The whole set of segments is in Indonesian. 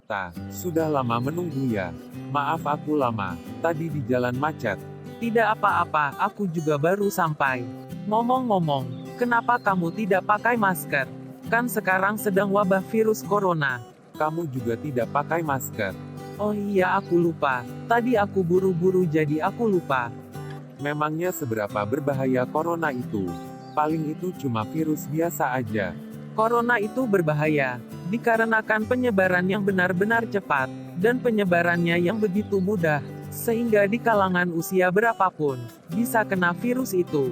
Agatha, sudah lama menunggu ya. Maaf aku lama, tadi di jalan macet. Tidak apa-apa, aku juga baru sampai. Ngomong-ngomong, kenapa kamu tidak pakai masker? Kan sekarang sedang wabah virus corona. Kamu juga tidak pakai masker. Oh iya aku lupa, tadi aku buru-buru jadi aku lupa. Memangnya seberapa berbahaya corona itu? Paling itu cuma virus biasa aja. Corona itu berbahaya, dikarenakan penyebaran yang benar-benar cepat, dan penyebarannya yang begitu mudah, sehingga di kalangan usia berapapun, bisa kena virus itu.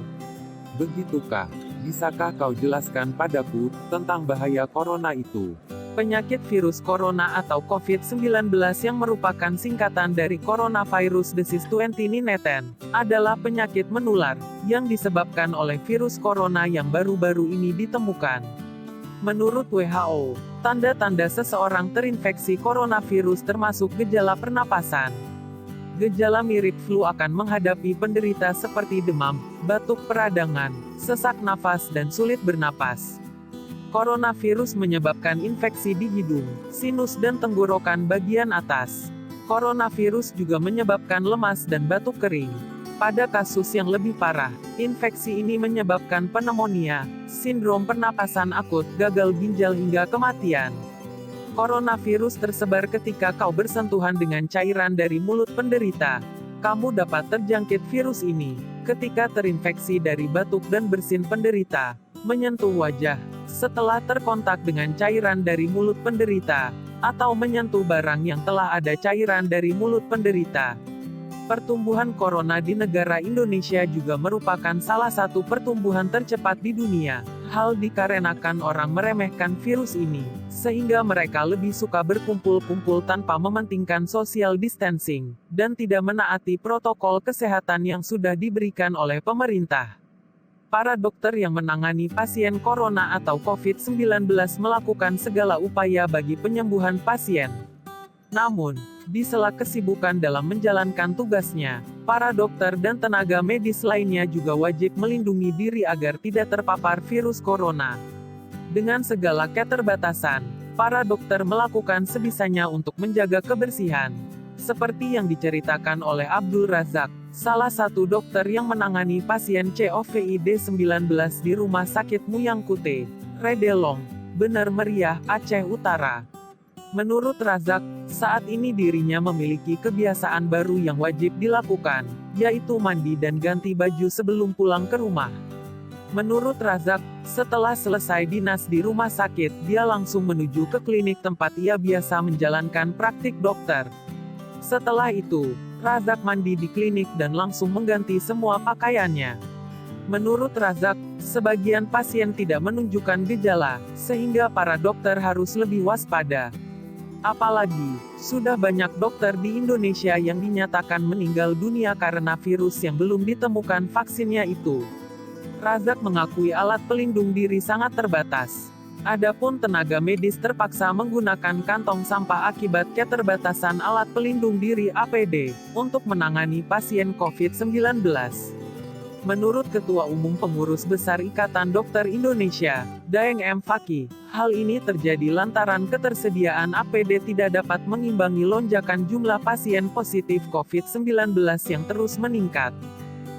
Begitukah? Bisakah kau jelaskan padaku, tentang bahaya corona itu? Penyakit virus corona atau COVID-19 yang merupakan singkatan dari Coronavirus Disease 2019, adalah penyakit menular, yang disebabkan oleh virus corona yang baru-baru ini ditemukan. Menurut WHO, tanda-tanda seseorang terinfeksi coronavirus termasuk gejala pernapasan. Gejala mirip flu akan menghadapi penderita seperti demam, batuk peradangan, sesak nafas dan sulit bernapas. Coronavirus menyebabkan infeksi di hidung, sinus dan tenggorokan bagian atas. Coronavirus juga menyebabkan lemas dan batuk kering. Pada kasus yang lebih parah, infeksi ini menyebabkan pneumonia, sindrom pernapasan akut, gagal ginjal hingga kematian. Coronavirus tersebar ketika kau bersentuhan dengan cairan dari mulut penderita. Kamu dapat terjangkit virus ini ketika terinfeksi dari batuk dan bersin penderita, menyentuh wajah, setelah terkontak dengan cairan dari mulut penderita, atau menyentuh barang yang telah ada cairan dari mulut penderita. Pertumbuhan corona di negara Indonesia juga merupakan salah satu pertumbuhan tercepat di dunia. Hal dikarenakan orang meremehkan virus ini, sehingga mereka lebih suka berkumpul-kumpul tanpa mementingkan social distancing, dan tidak menaati protokol kesehatan yang sudah diberikan oleh pemerintah. Para dokter yang menangani pasien corona atau COVID-19 melakukan segala upaya bagi penyembuhan pasien. Namun, di sela kesibukan dalam menjalankan tugasnya, para dokter dan tenaga medis lainnya juga wajib melindungi diri agar tidak terpapar virus corona. Dengan segala keterbatasan, para dokter melakukan sebisanya untuk menjaga kebersihan. Seperti yang diceritakan oleh Abdul Razak, salah satu dokter yang menangani pasien COVID-19 di Rumah Sakit Muyangkute, Redelong, Bener Meriah, Aceh Utara. Menurut Razak, saat ini dirinya memiliki kebiasaan baru yang wajib dilakukan, yaitu mandi dan ganti baju sebelum pulang ke rumah. Menurut Razak, setelah selesai dinas di rumah sakit, dia langsung menuju ke klinik tempat ia biasa menjalankan praktik dokter. Setelah itu, Razak mandi di klinik dan langsung mengganti semua pakaiannya. Menurut Razak, sebagian pasien tidak menunjukkan gejala, sehingga para dokter harus lebih waspada. Apalagi, sudah banyak dokter di Indonesia yang dinyatakan meninggal dunia karena virus yang belum ditemukan vaksinnya itu. Razak mengakui alat pelindung diri sangat terbatas. Adapun tenaga medis terpaksa menggunakan kantong sampah akibat keterbatasan alat pelindung diri APD untuk menangani pasien COVID-19. Menurut Ketua Umum Pengurus Besar Ikatan Dokter Indonesia, Daeng M. Fakih, hal ini terjadi lantaran ketersediaan APD tidak dapat mengimbangi lonjakan jumlah pasien positif COVID-19 yang terus meningkat.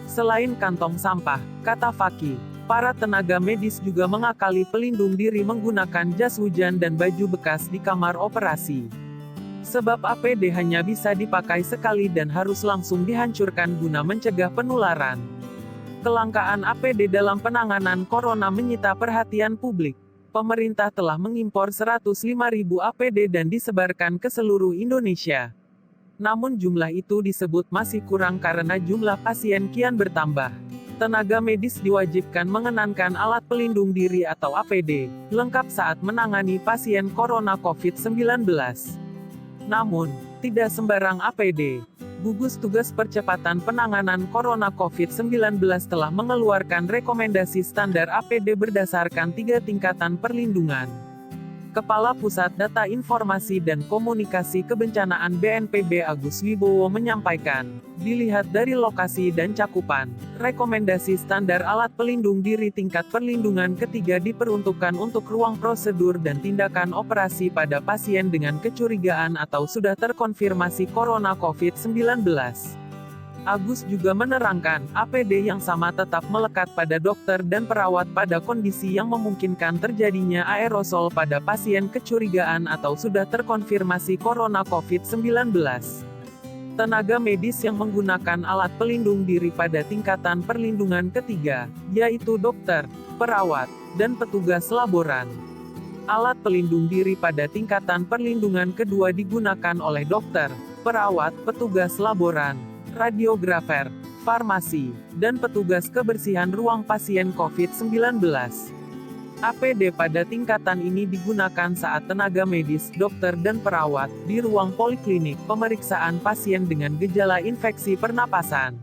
Selain kantong sampah, kata Fakih, para tenaga medis juga mengakali pelindung diri menggunakan jas hujan dan baju bekas di kamar operasi. Sebab APD hanya bisa dipakai sekali dan harus langsung dihancurkan guna mencegah penularan. Kelangkaan APD dalam penanganan corona menyita perhatian publik. Pemerintah telah mengimpor 105.000 APD dan disebarkan ke seluruh Indonesia. Namun jumlah itu disebut masih kurang karena jumlah pasien kian bertambah. Tenaga medis diwajibkan mengenakan alat pelindung diri atau APD, lengkap saat menangani pasien corona COVID-19. Namun, tidak sembarang APD. Gugus Tugas Percepatan Penanganan Corona COVID-19 telah mengeluarkan rekomendasi standar APD berdasarkan 3 tingkatan perlindungan. Kepala Pusat Data Informasi dan Komunikasi Kebencanaan BNPB Agus Wibowo menyampaikan, dilihat dari lokasi dan cakupan, rekomendasi standar alat pelindung diri tingkat perlindungan ketiga diperuntukkan untuk ruang prosedur dan tindakan operasi pada pasien dengan kecurigaan atau sudah terkonfirmasi corona COVID-19. Agus juga menerangkan, APD yang sama tetap melekat pada dokter dan perawat pada kondisi yang memungkinkan terjadinya aerosol pada pasien kecurigaan atau sudah terkonfirmasi corona COVID-19. Tenaga medis yang menggunakan alat pelindung diri pada tingkatan perlindungan ketiga, yaitu dokter, perawat, dan petugas laboran. Alat pelindung diri pada tingkatan perlindungan kedua digunakan oleh dokter, perawat, petugas laboran, radiografer, farmasi, dan petugas kebersihan ruang pasien COVID-19. APD pada tingkatan ini digunakan saat tenaga medis, dokter dan perawat, di ruang poliklinik, pemeriksaan pasien dengan gejala infeksi pernapasan.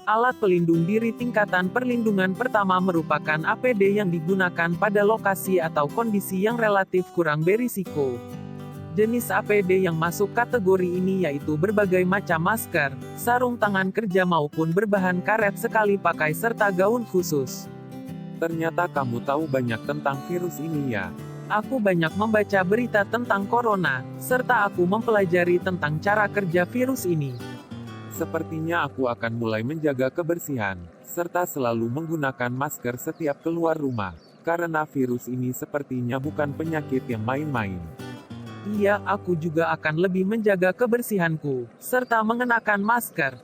Alat pelindung diri tingkatan perlindungan pertama merupakan APD yang digunakan pada lokasi atau kondisi yang relatif kurang berisiko. Jenis APD yang masuk kategori ini yaitu berbagai macam masker, sarung tangan kerja maupun berbahan karet sekali pakai serta gaun khusus. Ternyata kamu tahu banyak tentang virus ini ya. Aku banyak membaca berita tentang corona, serta aku mempelajari tentang cara kerja virus ini. Sepertinya aku akan mulai menjaga kebersihan, serta selalu menggunakan masker setiap keluar rumah, karena virus ini sepertinya bukan penyakit yang main-main. Iya, aku juga akan lebih menjaga kebersihanku, serta mengenakan masker.